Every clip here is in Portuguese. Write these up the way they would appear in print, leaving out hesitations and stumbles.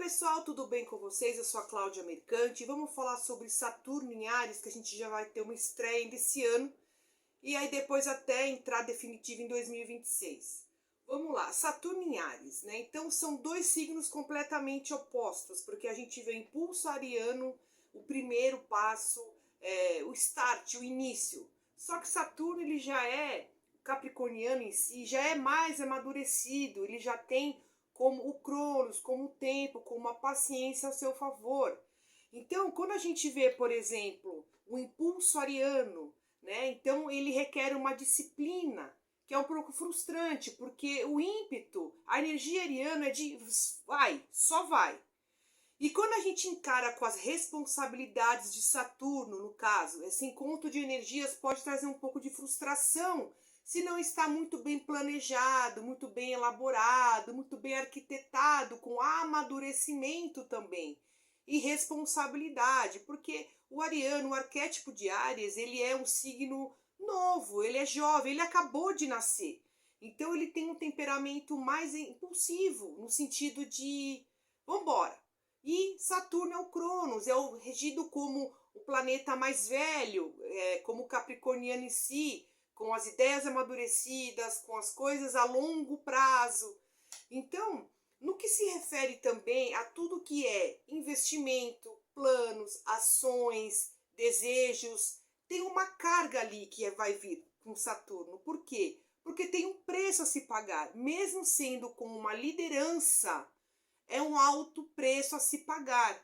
pessoal, tudo bem com vocês? Eu sou a Cláudia Mercante e vamos falar sobre Saturno em Áries, que a gente já vai ter uma estreia ainda esse ano e aí depois até entrar definitivo em 2026. Vamos lá, Saturno em Áries, né? Então são dois signos completamente opostos, porque a gente vê o impulso ariano, o primeiro passo, o start, o início. Só que Saturno ele já é capricorniano em si, já é mais amadurecido, ele já tem como o Cronos, como o tempo, como a paciência a seu favor. Então, quando a gente vê, por exemplo, o impulso ariano, né? Então ele requer uma disciplina, que é um pouco frustrante, porque o ímpeto, a energia ariana é de vai, só vai. E quando a gente encara com as responsabilidades de Saturno, no caso, esse encontro de energias pode trazer um pouco de frustração se não está muito bem planejado, muito bem elaborado, muito bem arquitetado, com amadurecimento também. E responsabilidade, porque o ariano, o arquétipo de Áries, ele é um signo novo, ele é jovem, ele acabou de nascer. Então ele tem um temperamento mais impulsivo, no sentido de vambora. E Saturno é o Cronos, é o regido como o planeta mais velho, como o capricorniano em si, com as ideias amadurecidas, com as coisas a longo prazo. Então, no que se refere também a tudo que é investimento, planos, ações, desejos, tem uma carga ali que vai vir com Saturno. Por quê? Porque tem um preço a se pagar, mesmo sendo com uma liderança, é um alto preço a se pagar,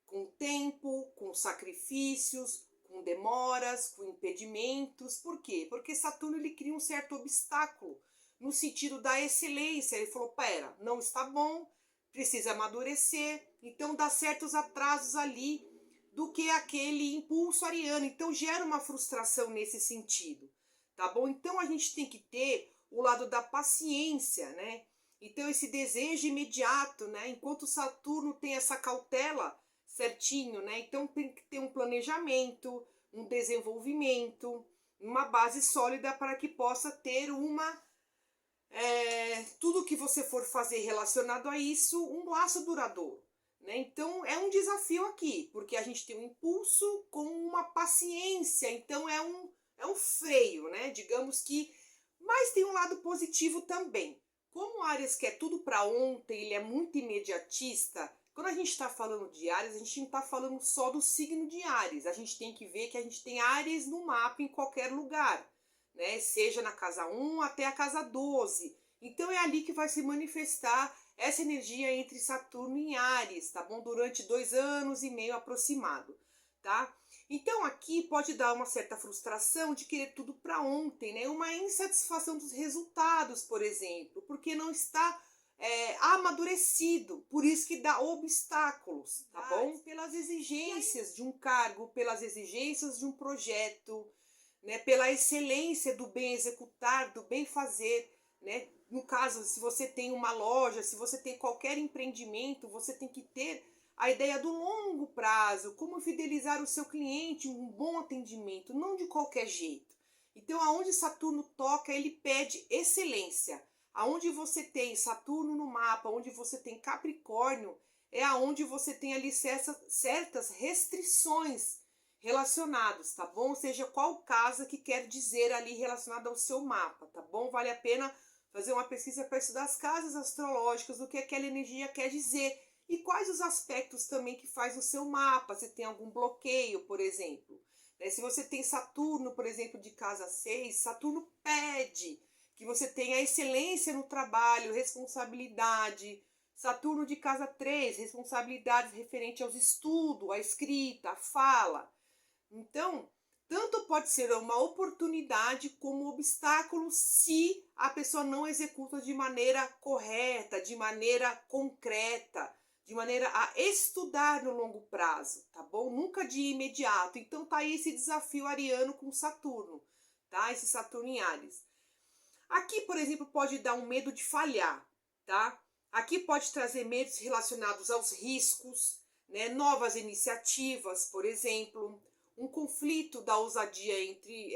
com tempo, com sacrifícios, com demoras, com impedimentos. Por quê? Porque Saturno ele cria um certo obstáculo no sentido da excelência. Ele falou, pera, não está bom, precisa amadurecer, então dá certos atrasos ali do que aquele impulso ariano. Então gera uma frustração nesse sentido, tá bom? Então a gente tem que ter o lado da paciência, né? Então esse desejo imediato, né? Enquanto Saturno tem essa cautela certinho, né? Então tem que ter um planejamento, um desenvolvimento, uma base sólida para que possa ter tudo que você for fazer relacionado a isso, um laço duradouro, né? Então é um desafio aqui, porque a gente tem um impulso com uma paciência, então é um freio, né? Digamos que, mas tem um lado positivo também. Como o Áries quer tudo para ontem, ele é muito imediatista. Quando a gente está falando de Áries, a gente não está falando só do signo de Áries. A gente tem que ver que a gente tem Áries no mapa em qualquer lugar, né? Seja na casa 1 até a casa 12. Então é ali que vai se manifestar essa energia entre Saturno e Áries, tá bom? Durante 2 anos e meio aproximado, tá? Então aqui pode dar uma certa frustração de querer tudo para ontem, né? Uma insatisfação dos resultados, por exemplo, porque não está amadurecido, por isso que dá obstáculos, tá bom? Pelas exigências de um cargo, pelas exigências de um projeto, né? Pela excelência do bem executar, do bem fazer, né? No caso, se você tem uma loja, se você tem qualquer empreendimento, você tem que ter a ideia do longo prazo, como fidelizar o seu cliente, um bom atendimento, não de qualquer jeito. Então, aonde Saturno toca, ele pede excelência. Aonde você tem Saturno no mapa, onde você tem Capricórnio, é aonde você tem ali certas restrições relacionadas, tá bom? Seja qual casa que quer dizer ali relacionado ao seu mapa, tá bom? Vale a pena fazer uma pesquisa para estudar as casas astrológicas, o que aquela energia quer dizer e quais os aspectos também que faz o seu mapa, se tem algum bloqueio, por exemplo. Se você tem Saturno, por exemplo, de casa 6, Saturno pede que você tenha excelência no trabalho, responsabilidade. Saturno de casa 3, responsabilidades referente aos estudos, à escrita, à fala. Então, tanto pode ser uma oportunidade como um obstáculo se a pessoa não executa de maneira correta, de maneira concreta, de maneira a estudar no longo prazo, tá bom? Nunca de imediato. Então tá aí esse desafio ariano com Saturno, tá? Esse Saturno em Áries. Aqui, por exemplo, pode dar um medo de falhar, tá? Aqui pode trazer medos relacionados aos riscos, né? Novas iniciativas, por exemplo, um conflito da ousadia entre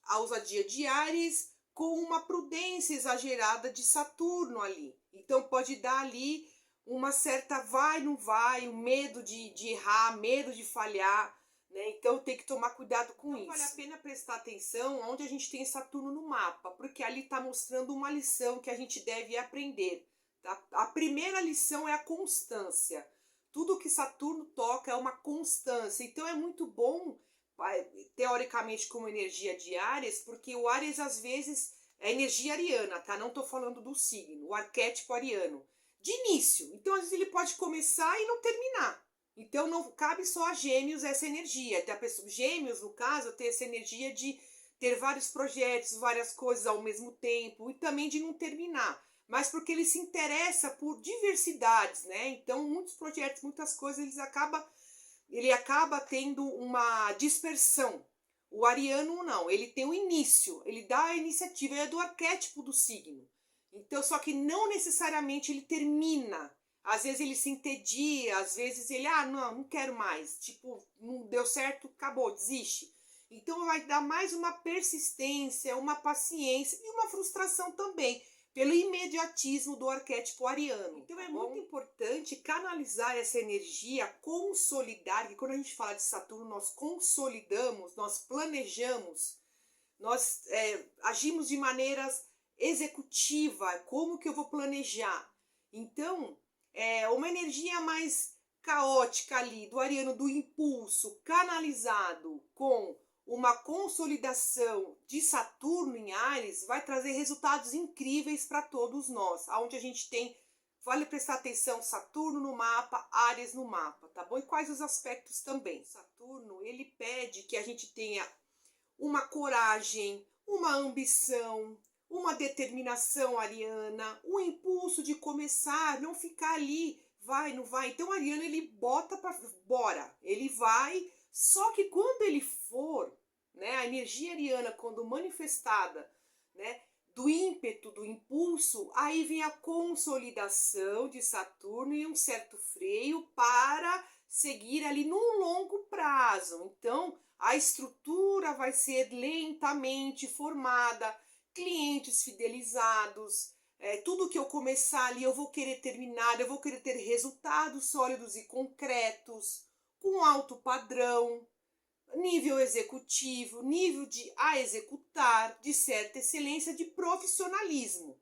a ousadia de Áries com uma prudência exagerada de Saturno ali. Então pode dar ali uma certa vai, não vai, o medo de errar, medo de falhar, né? Então tem que tomar cuidado com isso. Vale a pena prestar atenção onde a gente tem Saturno no mapa, porque ali está mostrando uma lição que a gente deve aprender. Tá? A primeira lição é a constância. Tudo que Saturno toca é uma constância. Então é muito bom, teoricamente, como energia de Áries, porque o Áries às vezes é energia ariana, tá? Não estou falando do signo, o arquétipo ariano. De início. Então às vezes ele pode começar e não terminar. Então não cabe só a Gêmeos essa energia. Gêmeos, no caso, tem essa energia de ter vários projetos, várias coisas ao mesmo tempo e também de não terminar. Mas porque ele se interessa por diversidades, né? Então muitos projetos, muitas coisas, ele acaba tendo uma dispersão. O ariano não, ele tem o início, ele dá a iniciativa, ele é do arquétipo do signo. Então, só que não necessariamente ele termina. Às vezes ele se entedia, às vezes ele, não quero mais. Tipo, não deu certo, acabou, desiste. Então vai dar mais uma persistência, uma paciência e uma frustração também, pelo imediatismo do arquétipo ariano. Então é muito importante canalizar essa energia, consolidar, que quando a gente fala de Saturno, nós consolidamos, nós planejamos, nós agimos de maneiras executiva, como que eu vou planejar. Então, uma energia mais caótica ali, do ariano, do impulso, canalizado com uma consolidação de Saturno em Áries, vai trazer resultados incríveis para todos nós, onde a gente tem, vale prestar atenção, Saturno no mapa, Áries no mapa, tá bom? E quais os aspectos também? Saturno, ele pede que a gente tenha uma coragem, uma ambição, uma determinação ariana, um impulso de começar, não ficar ali, vai, não vai. Então o ariano, ele bota para bora, ele vai, só que quando ele for, né, a energia ariana, quando manifestada, né, do ímpeto, do impulso, aí vem a consolidação de Saturno e um certo freio para seguir ali num longo prazo. Então, a estrutura vai ser lentamente formada, clientes fidelizados, tudo que eu começar ali eu vou querer terminar, eu vou querer ter resultados sólidos e concretos, com alto padrão, nível executivo, nível de a executar, de certa excelência, de profissionalismo,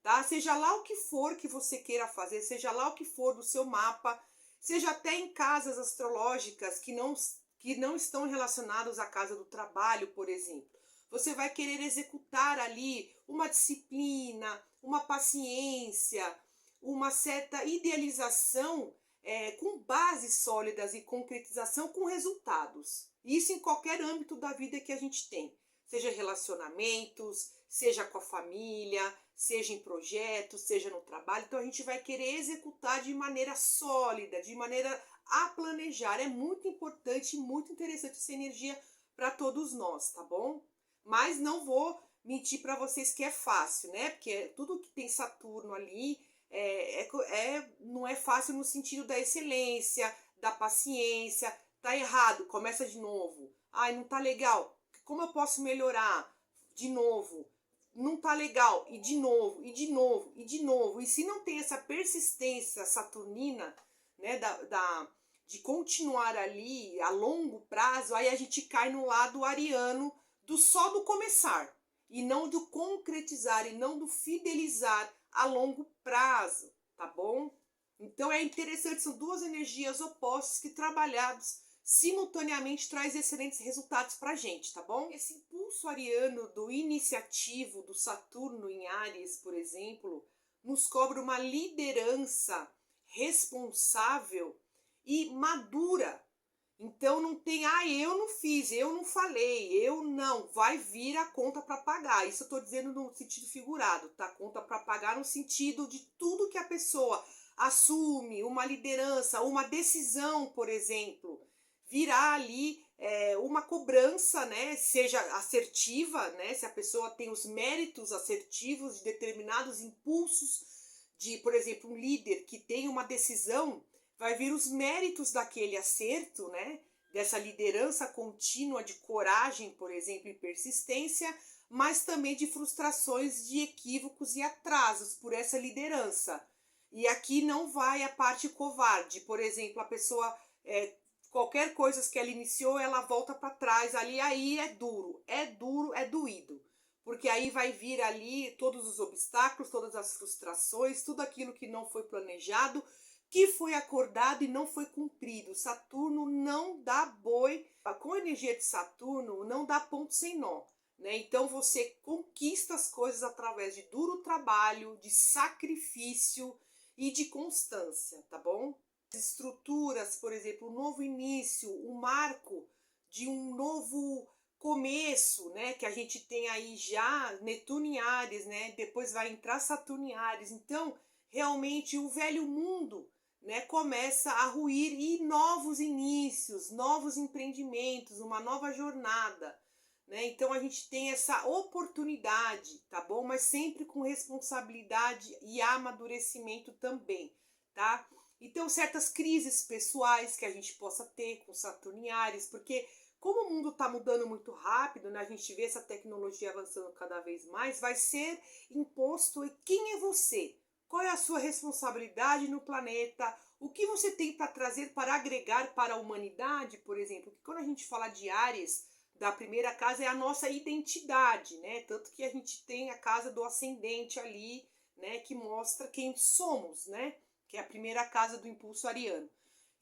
tá? Seja lá o que for que você queira fazer, seja lá o que for do seu mapa, seja até em casas astrológicas que não estão relacionadas à casa do trabalho, por exemplo. Você vai querer executar ali uma disciplina, uma paciência, uma certa idealização com bases sólidas e concretização com resultados. Isso em qualquer âmbito da vida que a gente tem. Seja relacionamentos, seja com a família, seja em projetos, seja no trabalho. Então a gente vai querer executar de maneira sólida, de maneira a planejar. É muito importante e muito interessante essa energia para todos nós, tá bom? Mas não vou mentir para vocês que é fácil, né? Porque tudo que tem Saturno ali não é fácil no sentido da excelência, da paciência. Tá errado, começa de novo. Ai, não tá legal. Como eu posso melhorar? De novo. Não tá legal. E de novo, e de novo, e de novo. E se não tem essa persistência saturnina, né, de continuar ali a longo prazo, aí a gente cai no lado ariano do começar, e não do concretizar, e não do fidelizar a longo prazo, tá bom? Então é interessante, são duas energias opostas que trabalhados simultaneamente traz excelentes resultados pra gente, tá bom? Esse impulso ariano do iniciativo do Saturno em Áries, por exemplo, nos cobra uma liderança responsável e madura. Então não tem, eu não fiz, eu não falei, eu não, vai vir a conta para pagar. Isso eu estou dizendo no sentido figurado, tá? Conta para pagar no sentido de tudo que a pessoa assume, uma liderança, uma decisão, por exemplo, virá ali uma cobrança, né? Seja assertiva, né? Se a pessoa tem os méritos assertivos de determinados impulsos, de, por exemplo, um líder que tem uma decisão, vai vir os méritos daquele acerto, né? Dessa liderança contínua de coragem, por exemplo, e persistência, mas também de frustrações, de equívocos e atrasos por essa liderança. E aqui não vai a parte covarde, por exemplo, a pessoa, qualquer coisa que ela iniciou, ela volta para trás ali, aí é duro, é doído. Porque aí vai vir ali todos os obstáculos, todas as frustrações, tudo aquilo que não foi planejado, que foi acordado e não foi cumprido. Saturno não dá boi. Com a energia de Saturno, não dá ponto sem nó. Né? Então você conquista as coisas através de duro trabalho, de sacrifício e de constância, tá bom? Estruturas, por exemplo, um novo início, o marco de um novo começo, né, que a gente tem aí já Netuno em Áries, né, depois vai entrar Saturno em Áries, então realmente o velho mundo, né, começa a ruir e novos inícios, novos empreendimentos, uma nova jornada, né, então a gente tem essa oportunidade, tá bom, mas sempre com responsabilidade e amadurecimento também, tá? Então certas crises pessoais que a gente possa ter com Saturno em Áries, porque como o mundo está mudando muito rápido, né, a gente vê essa tecnologia avançando cada vez mais, vai ser imposto quem é você, qual é a sua responsabilidade no planeta, o que você tem para trazer para agregar para a humanidade, por exemplo. Porque quando a gente fala de Áries, da primeira casa é a nossa identidade, né? Tanto que a gente tem a casa do ascendente ali, né, que mostra quem somos, né? Que é a primeira casa do impulso ariano.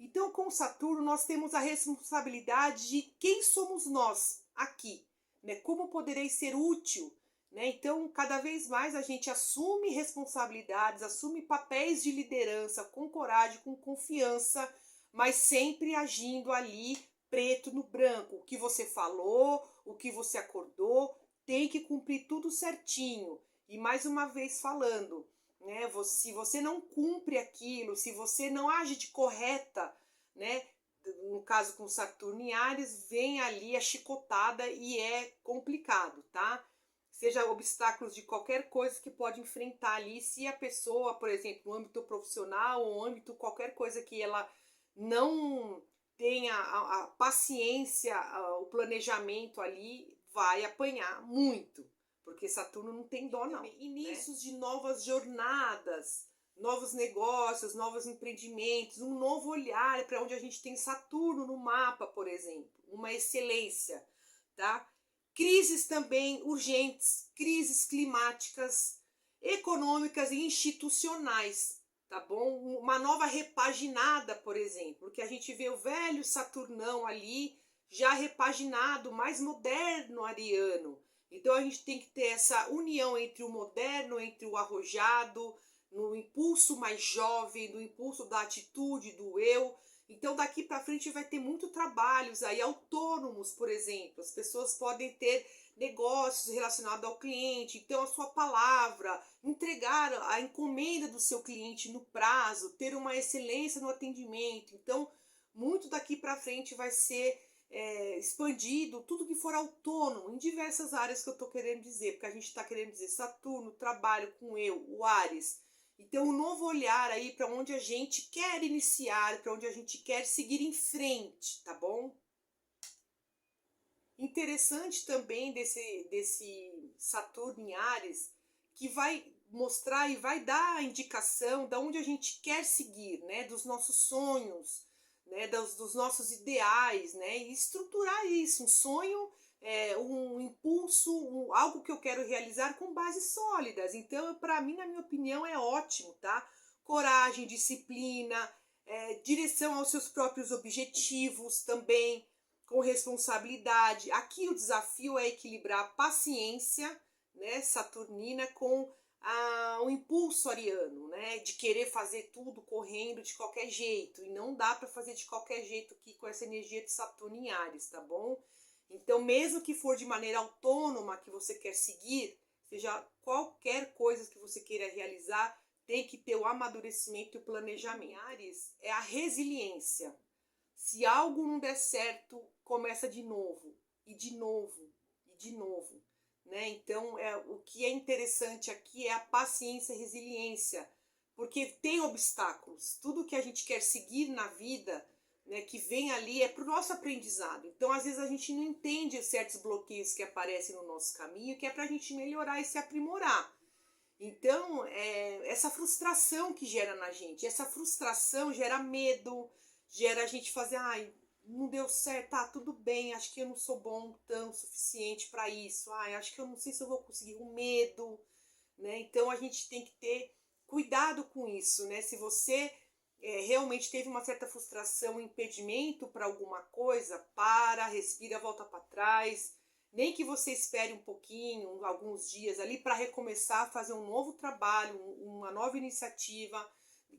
Então, com Saturno, nós temos a responsabilidade de quem somos nós aqui, né? Como poderei ser útil, né? Então, cada vez mais a gente assume responsabilidades, assume papéis de liderança com coragem, com confiança, mas sempre agindo ali preto no branco. O que você falou, o que você acordou, tem que cumprir tudo certinho. E mais uma vez falando, né? Se você não cumpre aquilo, se você não age de correta, né? No caso com Saturno em Áries, vem ali a chicotada e é complicado, tá? Seja obstáculos de qualquer coisa que pode enfrentar ali, se a pessoa, por exemplo, no âmbito profissional ou no âmbito qualquer coisa que ela não tenha a paciência, o planejamento ali, vai apanhar muito. Porque Saturno não tem dó, não. Inícios, né, de novas jornadas, novos negócios, novos empreendimentos, um novo olhar para onde a gente tem Saturno no mapa, por exemplo. Uma excelência, tá? Crises também urgentes, crises climáticas, econômicas e institucionais, tá bom? Uma nova repaginada, por exemplo, porque a gente vê o velho Saturnão ali, já repaginado, mais moderno ariano. Então a gente tem que ter essa união entre o moderno, entre o arrojado, no impulso mais jovem, no impulso da atitude, do eu. Então daqui para frente vai ter muito trabalhos aí autônomos, por exemplo. As pessoas podem ter negócios relacionados ao cliente, então a sua palavra, entregar a encomenda do seu cliente no prazo, ter uma excelência no atendimento. Então muito daqui para frente vai ser expandido, tudo que for autônomo, em diversas áreas que eu estou querendo dizer, porque a gente está querendo dizer Saturno, trabalho com eu, o Áries. Então, um novo olhar aí para onde a gente quer iniciar, para onde a gente quer seguir em frente, tá bom? Interessante também desse Saturno em Áries, que vai mostrar e vai dar a indicação de onde a gente quer seguir, né? Dos nossos sonhos, né, dos nossos ideais, né, e estruturar isso, um sonho, um impulso, algo que eu quero realizar com bases sólidas. Então, para mim, na minha opinião, é ótimo, tá? Coragem, disciplina, direção aos seus próprios objetivos também, com responsabilidade. Aqui o desafio é equilibrar a paciência, né, saturnina, com o impulso ariano, né, de querer fazer tudo correndo de qualquer jeito, e não dá para fazer de qualquer jeito aqui com essa energia de Saturno em Áries, tá bom? Então, mesmo que for de maneira autônoma que você quer seguir, seja qualquer coisa que você queira realizar, tem que ter o amadurecimento e o planejamento. Áries é a resiliência. Se algo não der certo, começa de novo, e de novo, e de novo. Né? Então, o que é interessante aqui é a paciência e resiliência, porque tem obstáculos. Tudo que a gente quer seguir na vida, né, que vem ali, é para o nosso aprendizado. Então, às vezes, a gente não entende certos bloqueios que aparecem no nosso caminho, que é para a gente melhorar e se aprimorar. Então, essa frustração que gera na gente, essa frustração gera medo, gera a gente fazer, ai, não deu certo, tá, tudo bem, acho que eu não sou bom tão suficiente para isso, ai, acho que eu não sei se eu vou conseguir, o medo, né? Então a gente tem que ter cuidado com isso, né? Se você realmente teve uma certa frustração, um impedimento para alguma coisa, para, respira, volta para trás. Nem que você espere um pouquinho, alguns dias ali, para recomeçar, fazer um novo trabalho, uma nova iniciativa,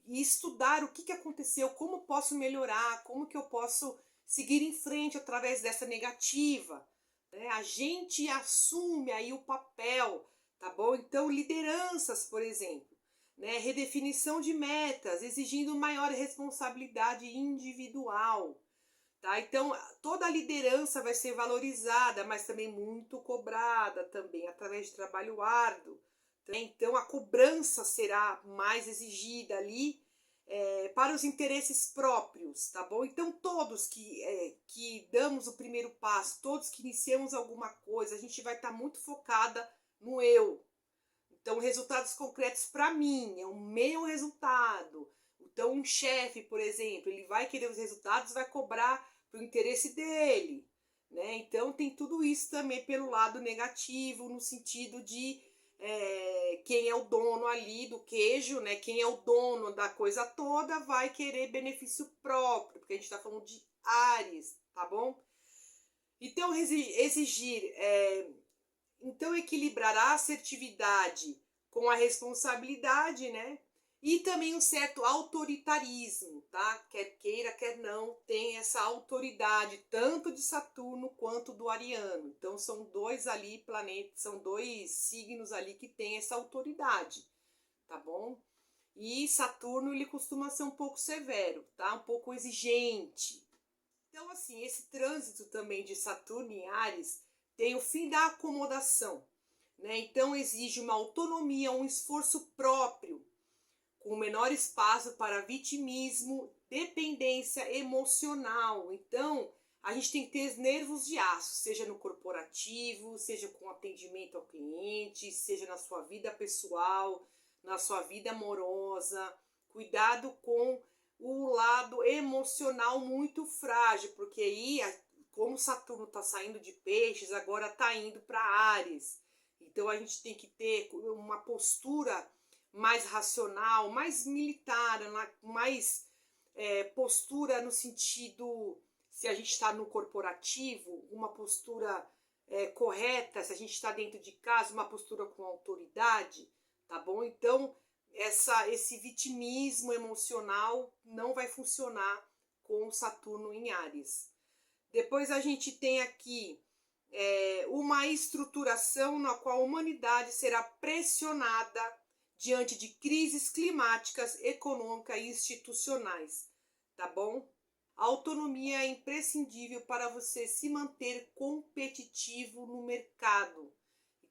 e estudar o que aconteceu, como posso melhorar, como que eu posso seguir em frente através dessa negativa. Né? A gente assume aí o papel, tá bom? Então, lideranças, por exemplo, né? Redefinição de metas, exigindo maior responsabilidade individual. Tá? Então, toda a liderança vai ser valorizada, mas também muito cobrada também, através de trabalho árduo. Tá? Então, a cobrança será mais exigida ali para os interesses próprios, tá bom? Então, todos que damos o primeiro passo, todos que iniciamos alguma coisa, a gente vai estar muito focada no eu. Então, resultados concretos para mim, é o meu resultado. Então, um chefe, por exemplo, ele vai querer os resultados, vai cobrar para o interesse dele. Né? Então, tem tudo isso também pelo lado negativo, no sentido de quem é o dono ali do queijo, né? Quem é o dono da coisa toda vai querer benefício próprio, porque a gente está falando de Áries, tá bom? Então, exigir então, equilibrar a assertividade com a responsabilidade, né? E também um certo autoritarismo, tá? Quer queira, quer não, tem essa autoridade, tanto de Saturno quanto do Ariano. Então, são dois ali planetas, são dois signos ali que têm essa autoridade, tá bom? E Saturno, ele costuma ser um pouco severo, tá? Um pouco exigente. Então, assim, esse trânsito também de Saturno em Áries tem o fim da acomodação, né? Então exige uma autonomia, um esforço próprio, com menor espaço para vitimismo, dependência emocional. Então a gente tem que ter nervos de aço, seja no corporativo, seja com atendimento ao cliente, seja na sua vida pessoal, na sua vida amorosa. Cuidado com o lado emocional muito frágil, porque aí como Saturno está saindo de Peixes, agora está indo para Áries. Então a gente tem que ter uma postura mais racional, mais militar, mais postura no sentido, se a gente está no corporativo, uma postura correta, se a gente está dentro de casa, uma postura com autoridade, tá bom? Então esse vitimismo emocional não vai funcionar com Saturno em Áries. Depois a gente tem aqui uma estruturação na qual a humanidade será pressionada diante de crises climáticas, econômicas e institucionais, tá bom? A autonomia é imprescindível para você se manter competitivo no mercado.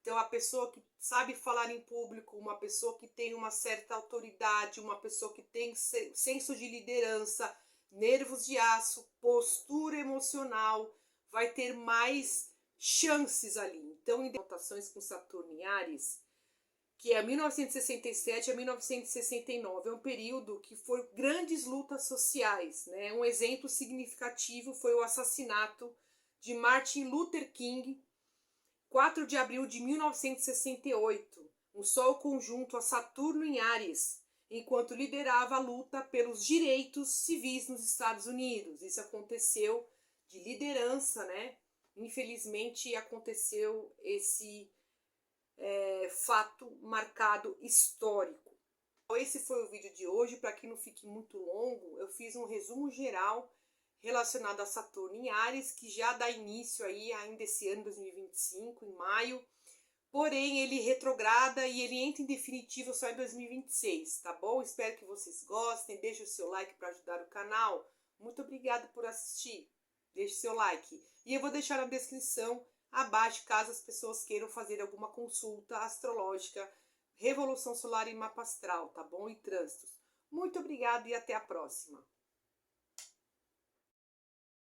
Então, a pessoa que sabe falar em público, uma pessoa que tem uma certa autoridade, uma pessoa que tem senso de liderança, nervos de aço, postura emocional, vai ter mais chances ali. Então, em votações com Saturno em Áries, que é 1967 a 1969, é um período que foi grandes lutas sociais. Né? Um exemplo significativo foi o assassinato de Martin Luther King, 4 de abril de 1968, um sol conjunto a Saturno em Áries, enquanto liderava a luta pelos direitos civis nos Estados Unidos. Isso aconteceu de liderança, né? Infelizmente aconteceu esse fato marcado histórico. Esse foi o vídeo de hoje. Para que não fique muito longo, eu fiz um resumo geral relacionado a Saturno em Áries, que já dá início aí ainda esse ano 2025, em maio. Porém, ele retrograda e ele entra em definitivo só em 2026, tá bom? Espero que vocês gostem. Deixe o seu like para ajudar o canal. Muito obrigada por assistir. Deixe seu like. E eu vou deixar na descrição abaixo, caso as pessoas queiram fazer alguma consulta astrológica, revolução solar e mapa astral, tá bom? E trânsitos. Muito obrigada e até a próxima.